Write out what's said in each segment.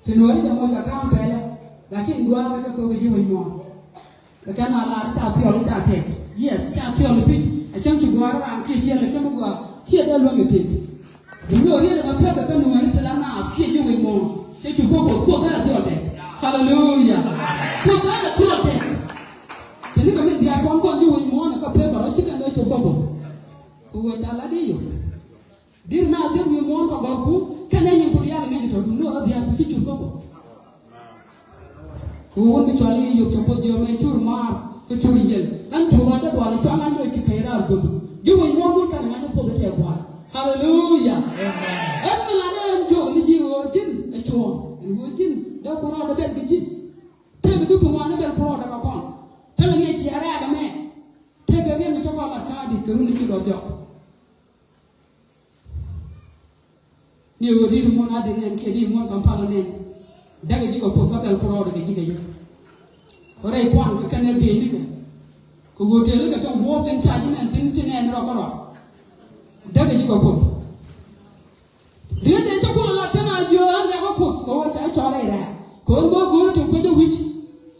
Senori yang mau cakap pele, laki gua mereka kau biji wimo. Lekan ala tak tiol tak tek. Yes, tak tiol lebih. Macam si gua orang kecil lekan gua cia dah luang tek. Dulu dia dah pakai kan nuari celana kecil wimo. Dia cuba kau dah tiol tek. Hallelujah. Kau dah tiol tek. Jadi kami dia kongkong je wimo nak pakai baru cikan dah cuba kau. Kau cakap dia. Dia nak dia wimo kau baru. Kena yang kuliah ni tu dulu dia pergi cuba bos. Kau kecuali yuk cuba dia main curma, kecuri jel. Kan cuma ada boleh cuma ada cikera argo. Jauh yang mau kan mana pun kita buat. Hallelujah. Amen. Ada yang jauh ni jiwa jin, jiwa jin. Dah pernah ada bel kecil. Tapi tu pemana bel pernah ada kapan. Tapi ni ciara ada me. Tapi dia ni coba makan di sekolah ni cium jauh. Ni odi mo na de nen ke di mo kampala nen daga ji ko ko bel pro daga ji gaje ore kwan ka kana be ni ko gotel ka to mo ten ta ji nen tin tin en ro ko ro daga ji ko ko de to ko la tana jo an da ko ko ta chore ra ko mo go to ko de wich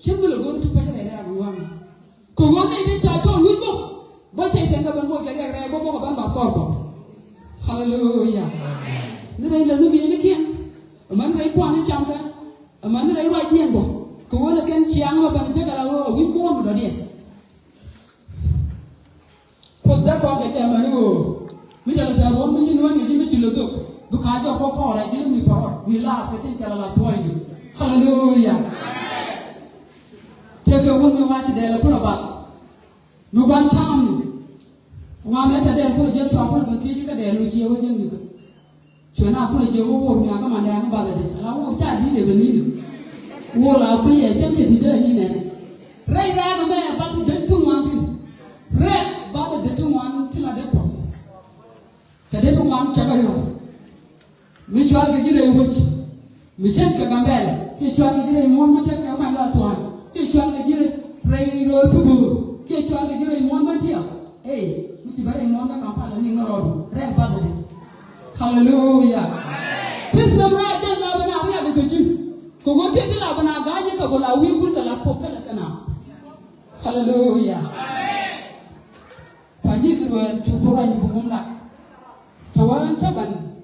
shimbulo go to ko de ra wa ko go ne ta to wi ko ba sai ten ga ban mo ke ra go mo ban ba ko hallelujah. Nãy là người biển kia, mình lấy quan đến trong cái, mình lấy vài tiền bộ, cố là cái chiang mà bạn chắc là ở bên quan của đó đi. Phật giáo con cái mà nó, bây giờ là giờ bốn mươi chín người mới chịu được, tôi khai cho có lại chứ mình phải vì là cái trên chợ là thôi đi, hallelujah. Thế cái bốn mươi hai chỉ để là phun bạn, nó ban chăm, ngoài mấy cái để phun là dân xóa phun là chỉ cái để nuôi chiếu với dân được. Chuyện nào cũng là chiều vô nhà các bạn đang bao giờ đấy, là vô cha đi để về đi được, vô là bây giờ chân thì đây như này, rây ra mà mẹ bắt được đến tung ngoan thì, rây bắt được đến tung ngoan thì là đến bớt, cái đến tung ngoan chắc là rồi, mình cho cái gì đấy vô, mình chết cái cam bèn, cái cho cái gì đấy muốn mình chết cái mai là toàn, cái cho cái gì đấy rây rồi phụ bù, cái cho cái gì đấy muốn mình thiệt, mình chỉ phải muốn cái cam phải là những nó rồi, rây bắt được. Hallelujah. Sisi mra jana bana ria de kuji. Ko go tete la bana gaje ka gola wi kun da la ko kala kana. Hallelujah. Paji zuwa chukura ni bugumla. Tawaran chaban.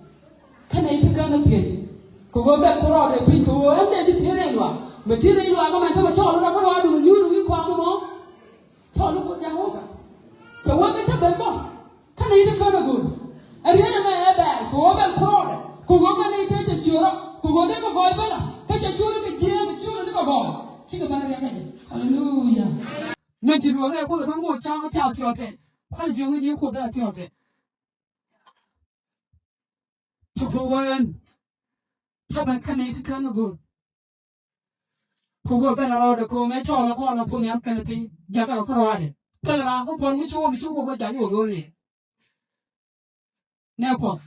Kana ita kana tiye. Ko go be koro de pi ko ande ji tire lwa. Me tire lwa ko man ta ba cholo ra ko wa du yuru wi kwa mo. Cholo ko ja hoga. Tawa ka chaban mo. Kana ita kana go. Ariana ma eba ko ba krode ko go ka ne te chura ko go de ko go bala ka che chura ke je ke chura ne ko go chi ka bana ya ne hallelujah ne chi ro ne ko le ko cha cha tyo te kwa ju ni ko da tyo te to wan ta ban ka ne te ka no go ko go bala ro de ko me cho la ko la ko ne ka ne pe ja ka ko ro de ka la ko ko ni chu ko ba ja ni go ni Nepos,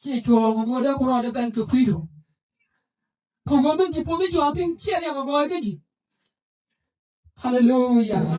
che chuo ngo da ko da ben to kwido. Ko go ben ti po ge chuo tin che ya go go ge di. Hallelujah.